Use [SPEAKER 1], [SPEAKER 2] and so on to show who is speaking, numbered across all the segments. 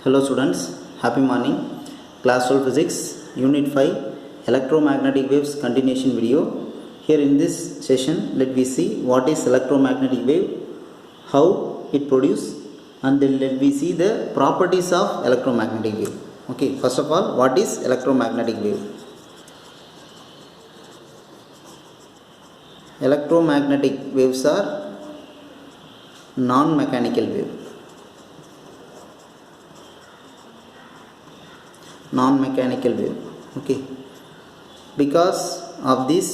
[SPEAKER 1] Hello students, happy morning. Class 12 Physics, Unit 5, Electromagnetic Waves continuation video. Here in this session, let me see what is electromagnetic wave, how it produces, and then let me see the properties of electromagnetic wave. Okay, first of all, what is electromagnetic wave? Electromagnetic waves are non-mechanical wave. Non-mechanical wave. Okay, because of this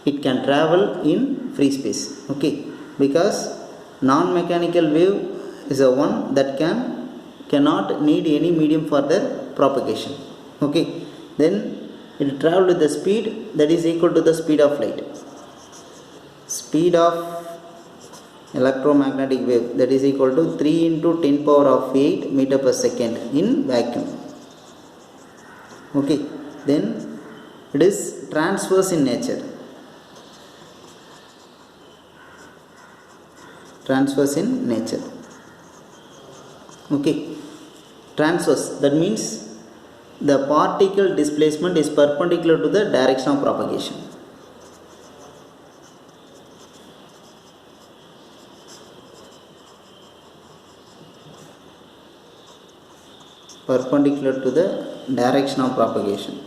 [SPEAKER 1] it can travel in free space. Okay, because non-mechanical wave is a one that cannot need any medium for their propagation. Okay, then it travel with the speed that is equal to the speed of light. Speed of electromagnetic wave that is equal to 3 into 10 power of 8 meter per second in vacuum. Okay, then it is transverse in nature. Transverse in nature. Okay, transverse, that means the particle displacement is perpendicular to the direction of propagation. Perpendicular to the direction of propagation.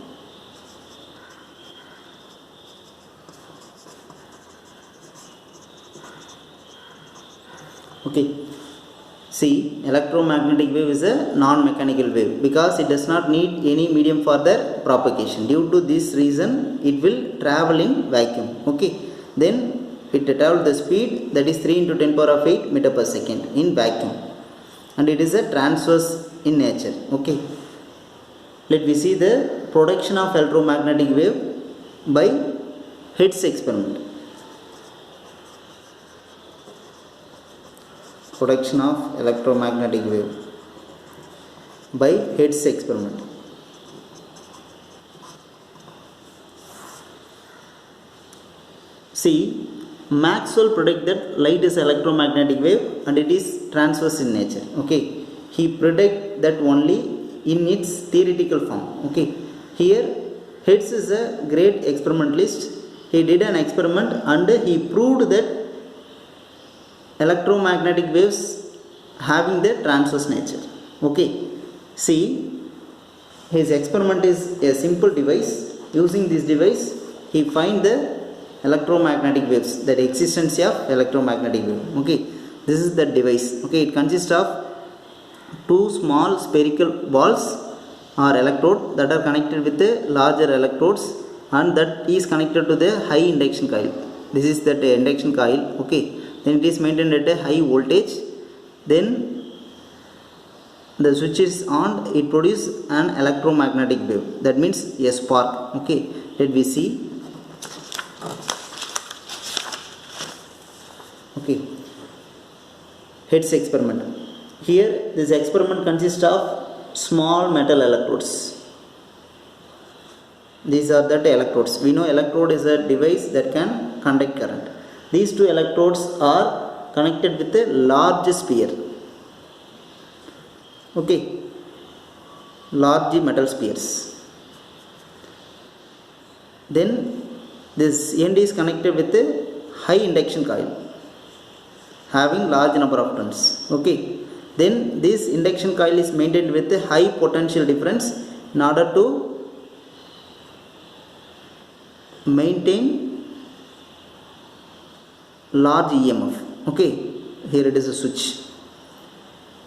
[SPEAKER 1] Okay, see, electromagnetic wave is a non-mechanical wave because it does not need any medium for their propagation. Due to this reason, it will travel in vacuum. Okay, then it travels the speed that is 3 into 10 power of 8 meter per second in vacuum, and it is a transverse in nature. Okay, let me see the production of electromagnetic wave by Hertz experiment. Production of electromagnetic wave by Hertz experiment. See, Maxwell predicted that light is electromagnetic wave and it is transverse in nature. Okay, he predicted that only in its theoretical form. Okay, here Hertz is a great experimentalist. He did an experiment and he proved that electromagnetic waves having the transverse nature. Okay, see, his experiment is a simple device. Using this device, he find the electromagnetic waves, the existence of electromagnetic wave. Okay, this is the device. Okay, it consists of two small spherical balls or electrode that are connected with the larger electrodes, and that is connected to the high induction coil. This is that induction coil. Okay, then it is maintained at a high voltage. Then the switch is on, it produces an electromagnetic wave, that means a spark. Okay, let me see. Okay, Hertz experiment. Here this experiment consists of small metal electrodes. These are the electrodes. We know electrode is a device that can conduct current. These two electrodes are connected with a large sphere. Okay, large metal spheres. Then this end is connected with a high induction coil having large number of turns. Okay, then this induction coil is maintained with a high potential difference in order to maintain large EMF. Okay, here it is a switch.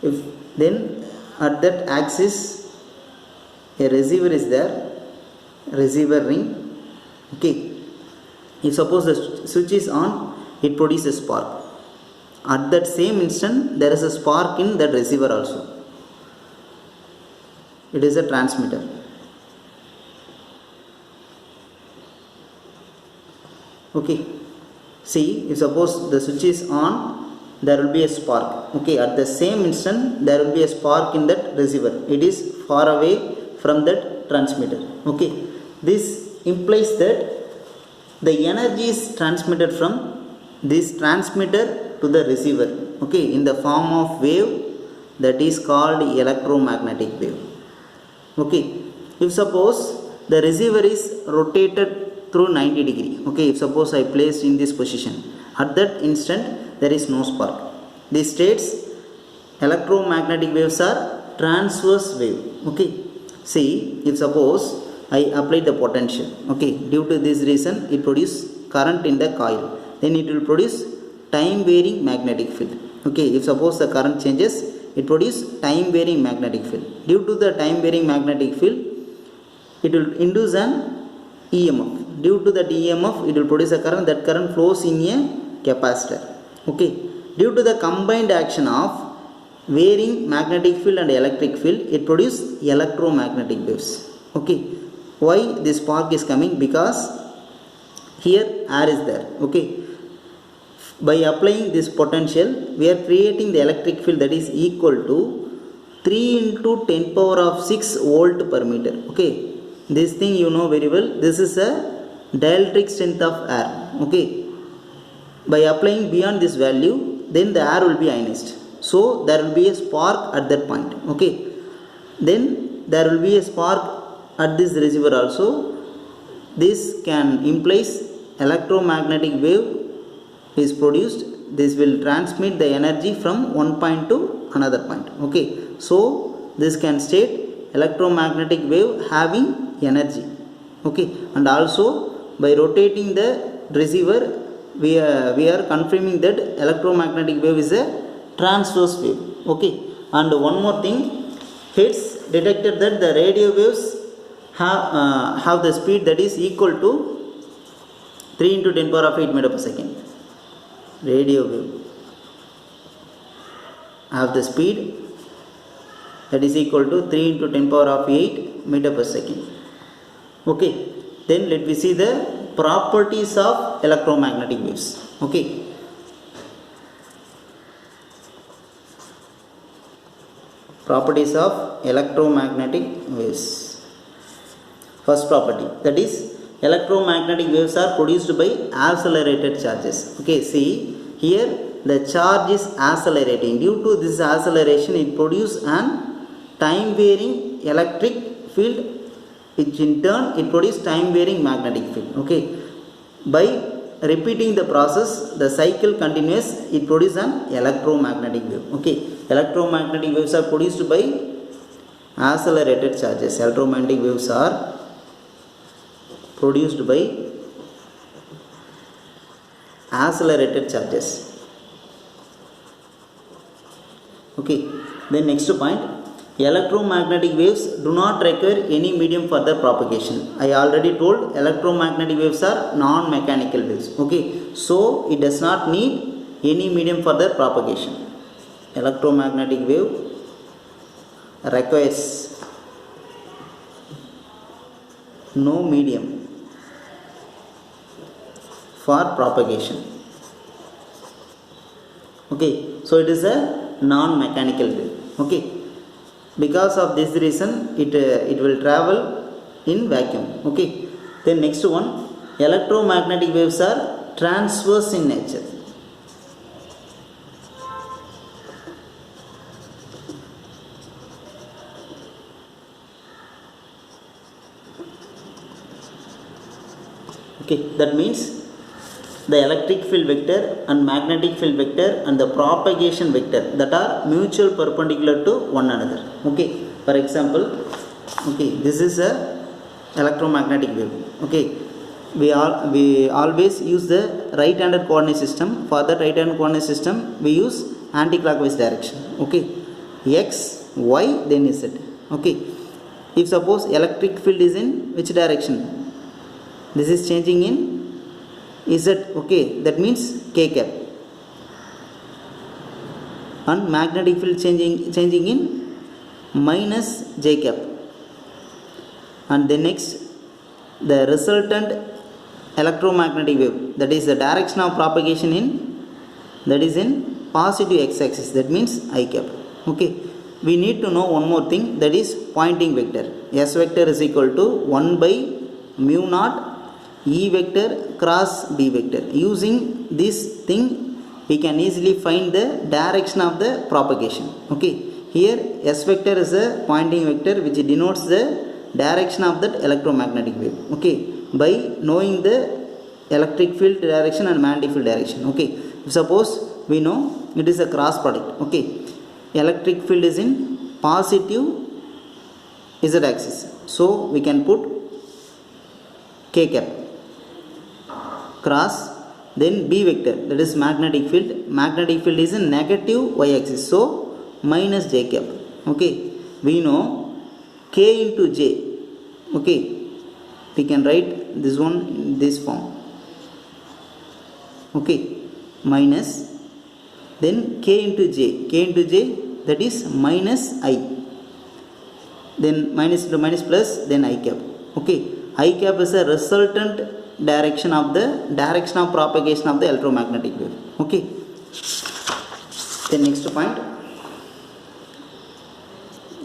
[SPEAKER 1] If then at that axis a receiver is there, receiver ring. Okay, if suppose the switch is on, it produces spark. At that same instant there is a spark in that receiver also. It is a transmitter. Okay, see, if suppose the switch is on, there will be a spark. Okay, at the same instant there will be a spark in that receiver. It is far away from that transmitter. Okay, this implies that the energy is transmitted from this transmitter to the receiver, okay, in the form of wave that is called electromagnetic wave. Okay, if suppose the receiver is rotated through 90 degree, okay, if suppose I placed in this position, at that instant there is no spark. This states electromagnetic waves are transverse wave. Okay, see, if suppose I apply the potential, okay, due to this reason it produce current in the coil, then it will produce time varying magnetic field. Okay, if suppose the current changes, it produce time varying magnetic field. Due to the time varying magnetic field, it will induce an EMF. Due to that EMF, it will produce a current. That current flows in a capacitor. Okay, due to the combined action of varying magnetic field and electric field, it produces electromagnetic waves. Okay, why this spark is coming? Because here air is there. Okay, by applying this potential, we are creating the electric field that is equal to 3 into 10 power of 6 volt per meter. Okay, this thing you know very well. This is a dielectric strength of air. Okay, by applying beyond this value, then the air will be ionized. So there will be a spark at that point. Okay, then there will be a spark at this receiver also. This can implies electromagnetic wave is produced. This will transmit the energy from one point to another point. Okay, so this can state electromagnetic wave having energy. Okay, and also by rotating the receiver, we are confirming that electromagnetic wave is a transverse wave. Okay, and one more thing, Hertz detected that the radio waves have the speed that is equal to 3 into 10 power of 8 meter per second. Radio wave have the speed that is equal to 3 into 10 power of 8 meter per second. Okay, then let me see the properties of electromagnetic waves. Okay, properties of electromagnetic waves. First property, that is electromagnetic waves are produced by accelerated charges. Okay, see here the charge is accelerating. Due to this acceleration, it produces an time varying electric field, which in turn it produces time varying magnetic field. Okay, by repeating the process, the cycle continues, it produces an electromagnetic wave. Okay, electromagnetic waves are produced by accelerated charges. Electromagnetic waves are produced by accelerated charges. Okay, then next point, electromagnetic waves do not require any medium for their propagation. I already told electromagnetic waves are non-mechanical waves. Okay, so it does not need any medium for their propagation. Electromagnetic wave requires no medium for propagation. Okay, so it is a non-mechanical wave. Okay, because of this reason, it will travel in vacuum. Okay, then next one, electromagnetic waves are transverse in nature. Okay, that means the electric field vector and magnetic field vector and the propagation vector, that are mutual perpendicular to one another. Okay, for example, okay, this is a electromagnetic wave. Okay, we always use the right-handed coordinate system. For the right-handed coordinate system, we use anti-clockwise direction. Okay, x, y, then z. Okay, if suppose electric field is in which direction? This is changing in z. Okay, that means k cap. And magnetic field changing in minus j cap. And then next, the resultant electromagnetic wave, that is the direction of propagation that is in positive x-axis, that means I cap. Okay, we need to know one more thing, that is pointing vector. S vector is equal to 1 by mu naught E vector cross B vector. Using this thing, we can easily find the direction of the propagation. Okay, here S vector is a pointing vector which denotes the direction of that electromagnetic wave. Okay, by knowing the electric field direction and magnetic field direction. Okay, suppose we know it is a cross product. Okay, electric field is in positive z axis, so we can put k cap cross, then B vector, that is magnetic field. Magnetic field is in negative y axis, so minus j cap. Okay, we know k into j. Okay, we can write this one in this form. Okay, minus, then k into j, that is minus I, then minus into minus plus, then I cap. Okay, I cap is a resultant direction of propagation of the electromagnetic wave. Okay, the next point,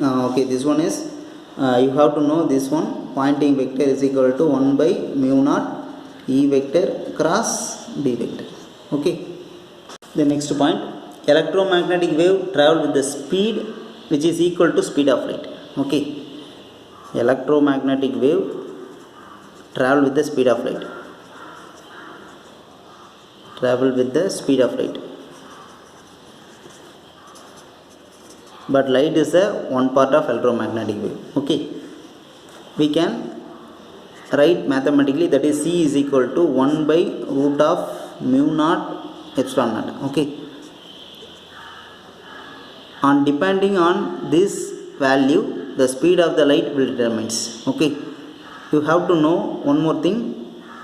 [SPEAKER 1] okay, this one is you have to know this one. Pointing vector is equal to 1 by mu naught E vector cross B vector. Okay, the next point, electromagnetic wave travel with the speed which is equal to speed of light. Okay, electromagnetic wave travel with the speed of light. But light is a one part of electromagnetic wave. Okay, we can write mathematically, that is C is equal to 1 by root of mu naught epsilon naught. Okay, on depending on this value, the speed of the light will determines. Okay, you have to know one more thing,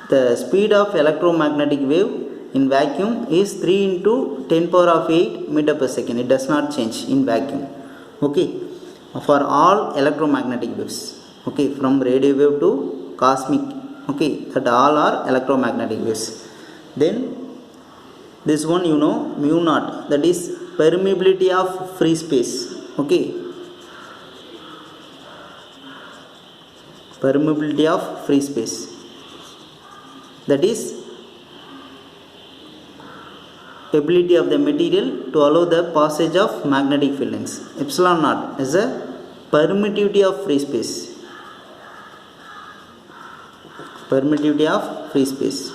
[SPEAKER 1] the speed of electromagnetic wave in vacuum is 3 into 10 power of 8 meter per second. It does not change in vacuum. Okay, for all electromagnetic waves. Okay, from radio wave to cosmic. Okay, that all are electromagnetic waves. Then this one, you know, mu naught, that is permeability of free space. Okay, permeability of free space, that is ability of the material to allow the passage of magnetic field lines. Epsilon naught is a permittivity of free space. Permittivity of free space,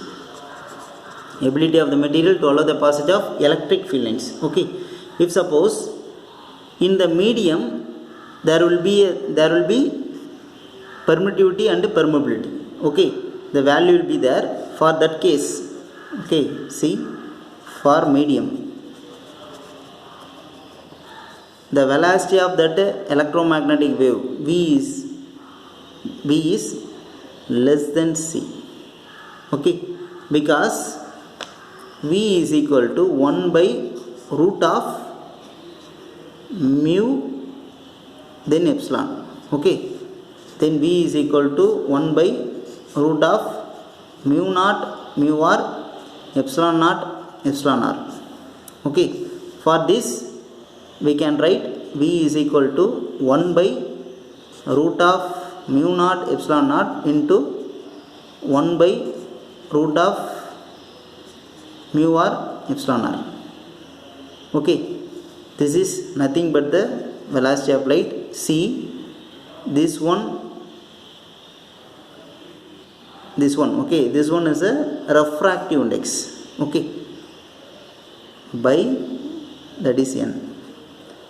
[SPEAKER 1] ability of the material to allow the passage of electric field lines. Okay, if suppose in the medium there will be permittivity and permeability. Okay, the value will be there for that case. Okay, see, for medium, the velocity of that electromagnetic wave v is less than c. Okay, because v is equal to 1 by root of mu then epsilon. Okay, then v is equal to 1 by root of mu naught mu r epsilon naught epsilon r. Okay, for this we can write v is equal to 1 by root of mu naught epsilon naught into 1 by root of mu r epsilon r. Okay, this is nothing but the velocity of light. See, this one, okay, this one is a refractive index. Okay, by, that is n.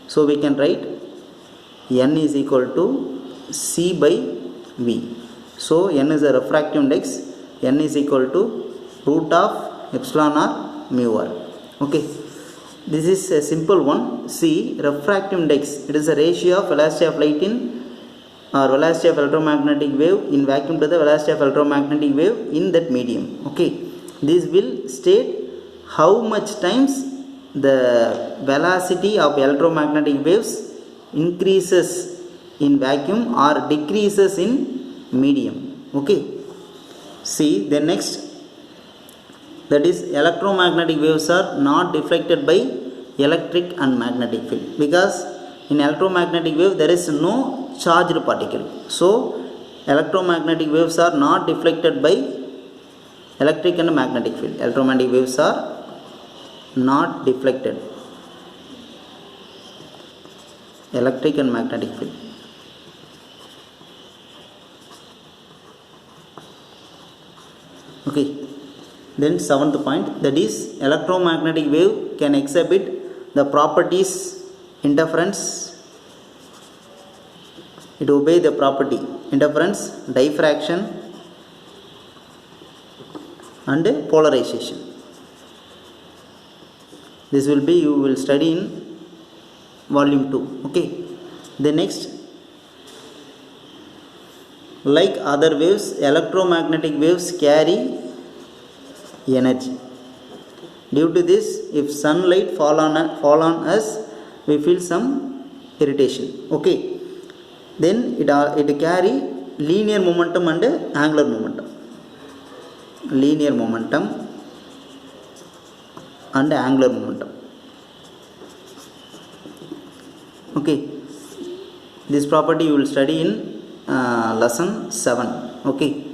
[SPEAKER 1] So we can write n is equal to c by v. So n is a refractive index, n is equal to root of epsilon r mu r. Okay, this is a simple one. See, refractive index, it is a ratio of velocity of light in or velocity of electromagnetic wave in vacuum to the velocity of electromagnetic wave in that medium. Okay, this will state how much times the velocity of electromagnetic waves increases in vacuum or decreases in medium. Okay, see, then next, that is electromagnetic waves are not deflected by electric and magnetic field, because in electromagnetic wave there is no charged particle. So electromagnetic waves are not deflected by electric and magnetic field. Electromagnetic waves are not deflected. electric and magnetic field. Okay, then seventh point, that is electromagnetic wave can exhibit the properties interference, it obey the property interference, diffraction and polarization. This will be, you will study in volume 2. Okay, the next, like other waves, electromagnetic waves carry energy. Due to this, if sunlight fall on us, we feel some irritation. Okay, then it carry linear momentum and angular momentum. Linear momentum and angular momentum. Okay, this property you will study in lesson 7. Okay,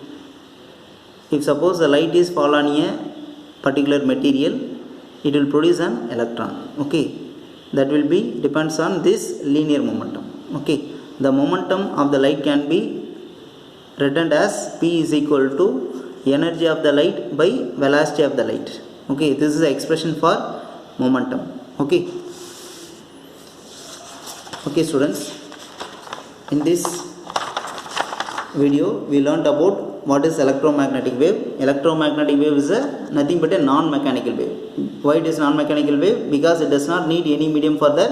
[SPEAKER 1] if suppose the light is fall on a particular material, it will produce an electron. Okay, that will be depends on this linear momentum. Okay, the momentum of the light can be written as P is equal to energy of the light by velocity of the light. Okay, this is the expression for momentum. Okay, okay students, in this video we learnt about what is electromagnetic wave. Electromagnetic wave is nothing but a non-mechanical wave. Why it is non-mechanical wave? Because it does not need any medium for the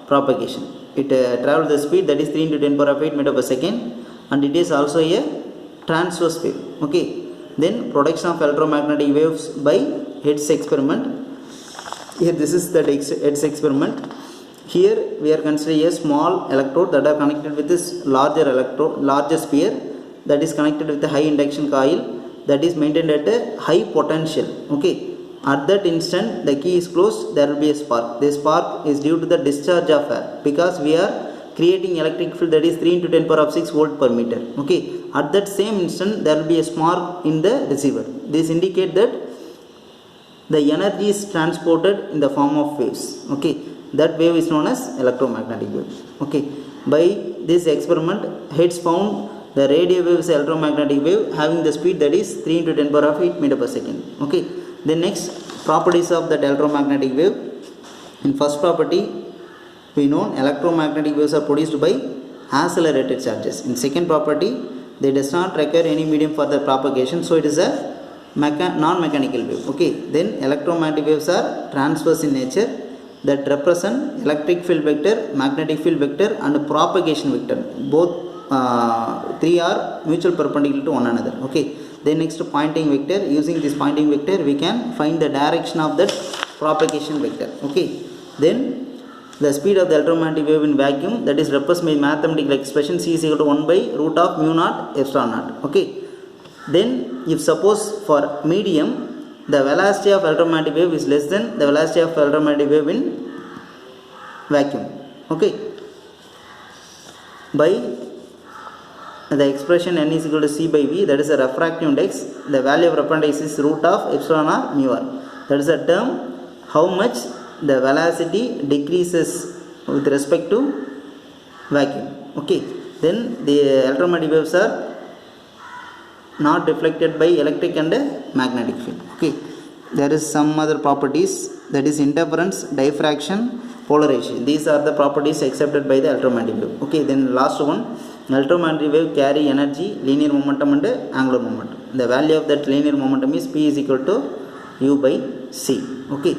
[SPEAKER 1] propagation. It travels the speed that is 3 into 10 power of 8 meter per second, and it is also a transverse wave. Okay, then production of electromagnetic waves by Hertz experiment. Here this is the Hertz experiment. Here we are considering a small electrode that are connected with this larger sphere that is connected with a high induction coil that is maintained at a high potential. Okay, at that instant the key is closed, there will be a spark. This spark is due to the discharge of air, because we are creating electric field that is 3 into 10 power of 6 volt per meter. Okay, at that same instant there will be a spark in the receiver. This indicates that the energy is transported in the form of waves. Okay, that wave is known as electromagnetic wave. Okay, by this experiment Hertz found the radio wave is electromagnetic wave having the speed that is 3 into 10 power of 8 meter per second. Okay, the next properties of that electromagnetic wave. In first property, we know electromagnetic waves are produced by accelerated charges. In second property, they does not require any medium for the propagation, so it is a non-mechanical wave. Okay, then electromagnetic waves are transverse in nature, that represent electric field vector, magnetic field vector and propagation vector. Both three are mutual perpendicular to one another. Okay, then next pointing vector. Using this pointing vector we can find the direction of that propagation vector. Okay, then the speed of the electromagnetic wave in vacuum, that is represented by mathematical expression C is equal to 1 by root of mu naught epsilon naught. Okay, then if suppose for medium the velocity of electromagnetic wave is less than the velocity of electromagnetic wave in vacuum. Okay, by the expression n is equal to c by v, that is a refractive index, the value of refractive index is root of epsilon r mu r. That is a term how much the velocity decreases with respect to vacuum. Okay, then the electromagnetic waves are not reflected by electric and magnetic field. Okay, there is some other properties, that is interference, diffraction, polarization. These are the properties accepted by the electromagnetic wave. Okay, then last one, electromagnetic wave carry energy, linear momentum and angular momentum. The value of that linear momentum is P is equal to U by C. Okay,